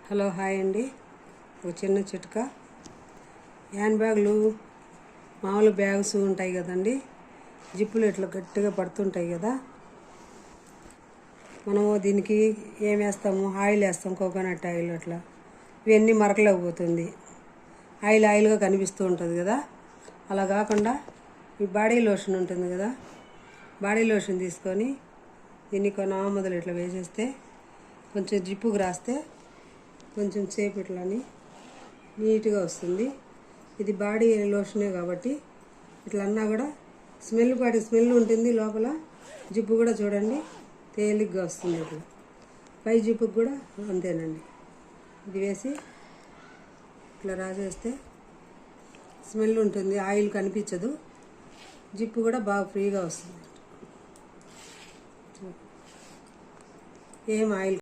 Hello hi అండి. ఒక చిన్న చిట్కా. హ్యాండ్ బ్యాగులు మామూలు బ్యాగ్స్ ఉంటాయి కదండి, జిప్పులు ఇట్లా గట్టిగా పడుతుంటాయి కదా. మనము దీనికి ఏం వేస్తాము, ఆయిల్ వేస్తాం, కోకోనట్ ఆయిల్. అట్లా ఇవన్నీ మరకలోకి పోతుంది, ఆయిల్గా కనిపిస్తూ ఉంటుంది కదా. అలా కాకుండా ఈ బాడీ లోషన్ ఉంటుంది కదా, బాడీ లోషన్ తీసుకొని దీన్ని కొన్ని ఆమదులు ఇట్లా వేసేస్తే కొంచెం జిప్పుకు రాస్తే కొంచెం సేపు ఇట్లని నీట్గా వస్తుంది. ఇది బాడీ లోషనే కాబట్టి ఇట్లా అన్నా కూడా స్మెల్ ఉంటుంది లోపల. జిప్పు కూడా చూడండి తేలిగ్గా వస్తుంది. ఇట్లా పై జిప్పుకు కూడా అంతేనండి. ఇది వేసి ఇట్లా రాసేస్తే స్మెల్ ఉంటుంది, ఆయిల్ కనిపించదు, జిప్పు కూడా బాగా ఫ్రీగా వస్తుంది. ఏం ఆయిల్